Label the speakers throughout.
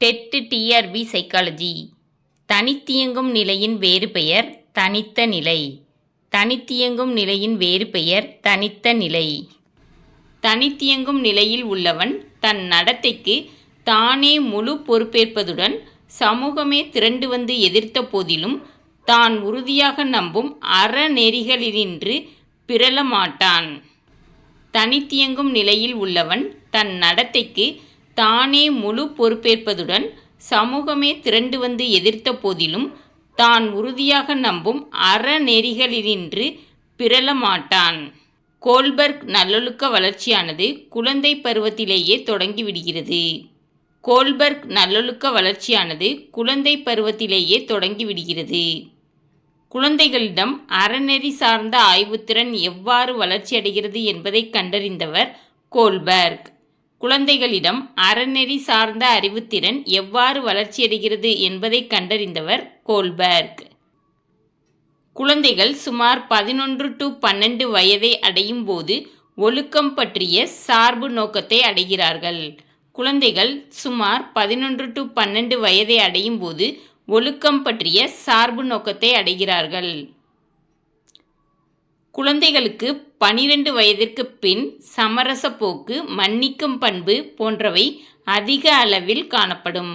Speaker 1: Dead TRP psychology. தனித்தியங்கும் நிலையின் வேறு பெயர் தனித்த நிலை. தனித்தியங்கும் நிலையின் வேறு பெயர் தனித்த நிலை. தனித்தியங்கும் நிலையில் உள்ளவன் தன் நடத்தைக்கு தானே முழு பொறுப்பேற்பதுடன் சமூகமே திரண்டு வந்து எதிர்த்த போதிலும் தான் உறுதியாக நம்பும் அறநெறிகளினின்று பிறழ மாட்டான். தனித்தியங்கும் நிலையில் உள்ளவன் தன் நடத்தைக்கு தானே முழு பொறுப்பேற்பதுடன் சமூகமே திரண்டு வந்து எதிர்த்த போதிலும் தான் உறுதியாக நம்பும் அறநெறிகளினின்று பிறழ மாட்டான். கோல்பர்க் நல்லொழுக்க வளர்ச்சியானது குழந்தை பருவத்திலேயே தொடங்கிவிடுகிறது. கோல்பர்க் நல்லொழுக்க வளர்ச்சியானது குழந்தை பருவத்திலேயே தொடங்கிவிடுகிறது. குழந்தைகளிடம் அறநெறி சார்ந்த ஆய்வுத்திறன் எவ்வாறு வளர்ச்சியடைகிறது என்பதை கண்டறிந்தவர் கோல்பர்க். குழந்தைகளிடம் அறநெறி சார்ந்த அறிவுத்திறன் எவ்வாறு வளர்ச்சியடைகிறது என்பதை கண்டறிந்தவர் கோல்பர்க். குழந்தைகள் சுமார் 11 to 12 வயதை அடையும் போது ஒழுக்கம் பற்றிய சார்பு நோக்கத்தை அடைகிறார்கள். குழந்தைகள் சுமார் 11 to 12 வயதை அடையும் போது ஒழுக்கம் பற்றிய சார்பு நோக்கத்தை அடைகிறார்கள். குழந்தைகளுக்கு 12 வயதிற்கு பின் சமரச போக்கு, மன்னிக்கும் பண்பு போன்றவை அதிக அளவில் காணப்படும்.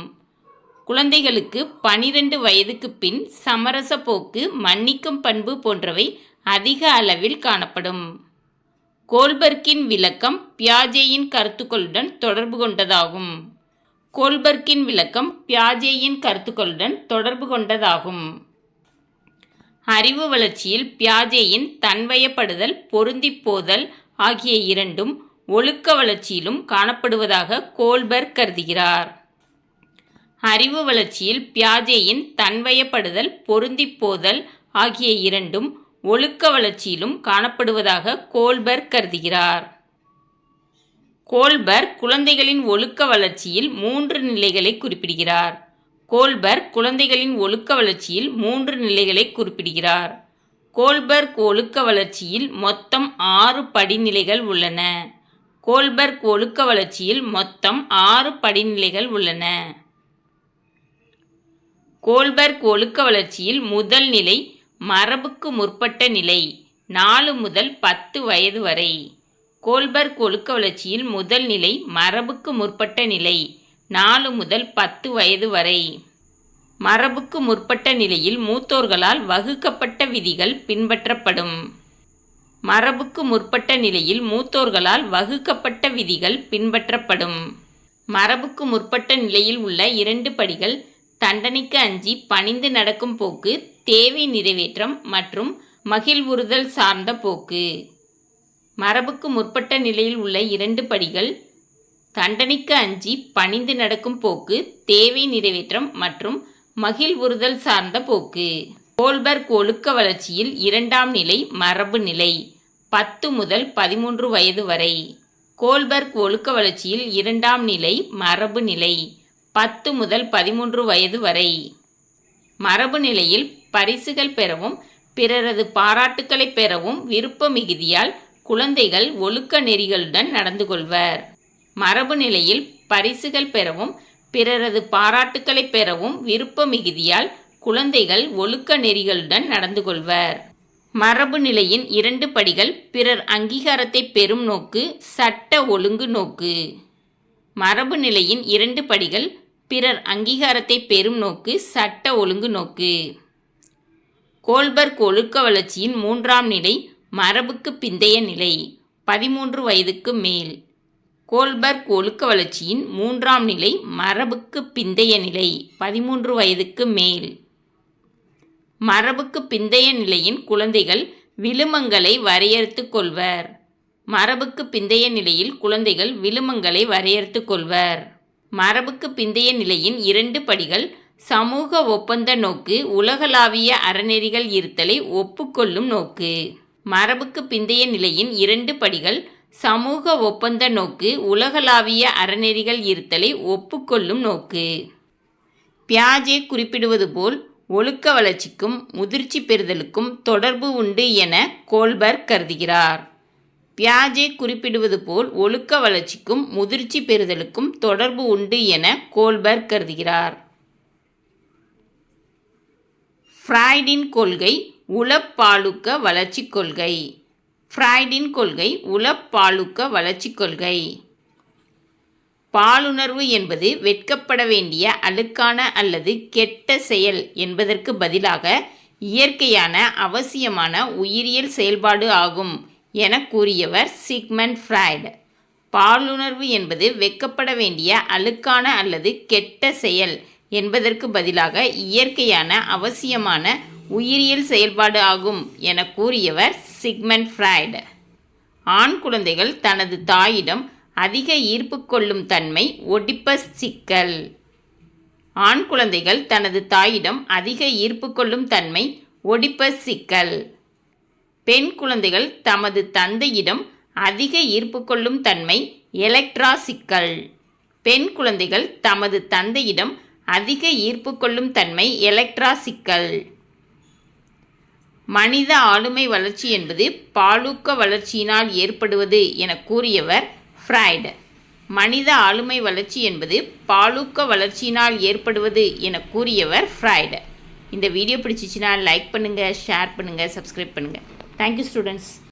Speaker 1: குழந்தைகளுக்கு 12 வயதுக்கு பின் சமரச போக்கு, மன்னிக்கும் பண்பு போன்றவை அதிக அளவில் காணப்படும். கோல்பர்க்கின் விளக்கம் பியாஜேயின் கருத்துக்களுடன் தொடர்பு கொண்டதாகும். கோல்பர்க்கின் விளக்கம் பியாஜேயின் கருத்துக்களுடன் தொடர்பு கொண்டதாகும். அறிவு வளர்ச்சியில் பியாஜேயின் தன்வயப்படுதல், பொருந்திப் போதல் ஆகிய இரண்டும் ஒழுக்க வளர்ச்சியிலும் காணப்படுவதாக கோல்பர்க் கருதுகிறார். அறிவு வளர்ச்சியில் பியாஜேயின் தன்வயப்படுதல், பொருந்திப் போதல் ஆகிய இரண்டும் ஒழுக்க வளர்ச்சியிலும் காணப்படுவதாக கோல்பர்க் கருதுகிறார். கோல்பர்க் குழந்தைகளின் ஒழுக்க வளர்ச்சியில் 3 நிலைகளை குறிப்பிடுகிறார். கோல்பர்க் குழந்தைகளின் ஒழுக்க வளர்ச்சியில் 3 நிலைகளை குறிப்பிடுகிறார். கோல்பர்க் ஒழுக்க வளர்ச்சியில் மொத்தம் 6 படிநிலைகள் உள்ளன. கோல்பர்க் ஒழுக்க வளர்ச்சியில் மொத்தம் 6 படிநிலைகள் உள்ளன. கோல்பர்க் ஒழுக்க வளர்ச்சியில் முதல் நிலை மரபுக்கு முற்பட்ட நிலை, 4 முதல் 10 வயது வரை. கோல்பர்க் ஒழுக்க வளர்ச்சியில் முதல் நிலை மரபுக்கு முற்பட்ட நிலை, 4 முதல் 10 வயது வரை. மரபுக்கு முற்பட்ட நிலையில் மூத்தோர்களால் வகுக்கப்பட்ட விதிகள் பின்பற்றப்படும். மரபுக்கு முற்பட்ட நிலையில் மூத்தோர்களால் வகுக்கப்பட்ட விதிகள் பின்பற்றப்படும். மரபுக்கு முற்பட்ட நிலையில் உள்ள 2 படிகள் தண்டனைக்கு அஞ்சி பணிந்து நடக்கும் போக்கு, தேவை நிறைவேற்றம் மற்றும் மகிழ்வுறுதல் சார்ந்த போக்கு. மரபுக்கு முற்பட்ட நிலையில் உள்ள 2 படிகள் தண்டனைக்கு அஞ்சி பணிந்து நடக்கும் போக்கு, தேவை நிறைவேற்றம் மற்றும் மகிழ்வுறுதல் சார்ந்த போக்கு. கோல்பர்க் ஒழுக்க வளர்ச்சியில் 2ஆம் நிலை மரபு நிலை, 10 முதல் 13 வயது வரை. கோல்பர்க் ஒழுக்க வளர்ச்சியில் 2ஆம் நிலை மரபு நிலை, 10 முதல் 13 வயது வரை. மரபு நிலையில் பரிசுகள் பெறவும் பிறரது பாராட்டுக்களை பெறவும் விருப்ப மிகுதியால் குழந்தைகள் ஒழுக்க நெறிகளுடன் நடந்து கொள்வர். மரபு நிலையில் பரிசுகள் பெறவும் பிறரது பாராட்டுக்களை பெறவும் விருப்ப மிகுதியால் குழந்தைகள் ஒழுக்க நெறிகளுடன் நடந்து கொள்வர். மரபு நிலையின் 2 படிகள் பிறர் அங்கீகாரத்தை பெறும் நோக்கு, சட்ட ஒழுங்கு நோக்கு. மரபு நிலையின் 2 படிகள் பிறர் அங்கீகாரத்தை பெறும் நோக்கு, சட்ட ஒழுங்கு நோக்கு. கோல்பர்க் ஒழுக்க வளர்ச்சியின் 3ஆம் நிலை மரபுக்கு பிந்தைய நிலை, 13 வயதுக்கு மேல். கோல்பர்க் ஒழுக்க வளர்ச்சியின் 3ஆம் நிலை மரபுக்கு பிந்தைய நிலை, 13 வயதுக்கு மேல். மரபுக்கு பிந்தைய நிலையின் குழந்தைகள் விழுமங்களை வரையறுத்துக் கொள்வர். மரபுக்கு பிந்தைய நிலையில் குழந்தைகள் விழுமங்களை வரையறுத்துக் கொள்வர். மரபுக்கு பிந்தைய நிலையின் 2 படிகள் சமூக ஒப்பந்த நோக்கு, உலகளாவிய அறநெறிகள் இருத்தலை ஒப்புக்கொள்ளும் நோக்கு. மரபுக்கு பிந்தைய நிலையின் 2 படிகள் சமூக ஒப்பந்த நோக்கு, உலகளாவிய அறநெறிகள் இருத்தலை ஒப்புக்கொள்ளும் நோக்கு. பியாஜே குறிப்பிடுவது போல் ஒழுக்க வளர்ச்சிக்கும் முதிர்ச்சி பெறுதலுக்கும் தொடர்பு உண்டு என கோல்பர்க் கருதுகிறார். பியாஜே குறிப்பிடுவது போல் ஒழுக்க வளர்ச்சிக்கும் முதிர்ச்சி பெறுதலுக்கும் தொடர்பு உண்டு என கோல்பர்க் கருதுகிறார். ஃப்ராய்டின் கொள்கை உளப்பாலுக்க வளர்ச்சி கொள்கை. ஃப்ராய்டின் கொள்கை உளப்பாலுக்க வளர்ச்சி கொள்கை. பாலுணர்வு என்பது வெட்கப்பட வேண்டிய அழுக்கான அல்லது கெட்ட செயல் என்பதற்கு பதிலாக இயற்கையான அவசியமான உயிரியல் செயல்பாடு ஆகும் என கூறியவர் சிக்மண்ட் ஃப்ராய்ட். பாலுணர்வு என்பது வெட்கப்பட வேண்டிய அழுக்கான அல்லது கெட்ட செயல் என்பதற்கு பதிலாக இயற்கையான அவசியமான உயிரியல் செயல்பாடு ஆகும் என கூறியவர் சிக்மண்ட் ஃப்ராய்ட். ஆண் குழந்தைகள் தனது தாயிடம் அதிக ஈர்ப்பு கொள்ளும் தன்மை ஒடிப்பஸ் சிக்கல். ஆண் குழந்தைகள் தனது தாயிடம் அதிக ஈர்ப்பு கொள்ளும் தன்மை ஒடிப்பஸ் சிக்கல். பெண் குழந்தைகள் தமது தந்தையிடம் அதிக ஈர்ப்பு கொள்ளும் தன்மை எலக்ட்ரா சிக்கல். பெண் குழந்தைகள் தமது தந்தையிடம் அதிக ஈர்ப்பு கொள்ளும் தன்மை எலக்ட்ரா சிக்கல். மனித ஆளுமை வளர்ச்சி என்பது பாலூக்க வளர்ச்சியினால் ஏற்படுவது என கூறியவர் ஃப்ராய்ட். மனித ஆளுமை வளர்ச்சி என்பது பாலூக்க வளர்ச்சியினால் ஏற்படுவது என கூறியவர் ஃப்ராய்ட். இந்த வீடியோ பிடிச்சிச்சின்னா லைக் பண்ணுங்கள், ஷேர் பண்ணுங்கள், சப்ஸ்கிரைப் பண்ணுங்கள். Thank you students.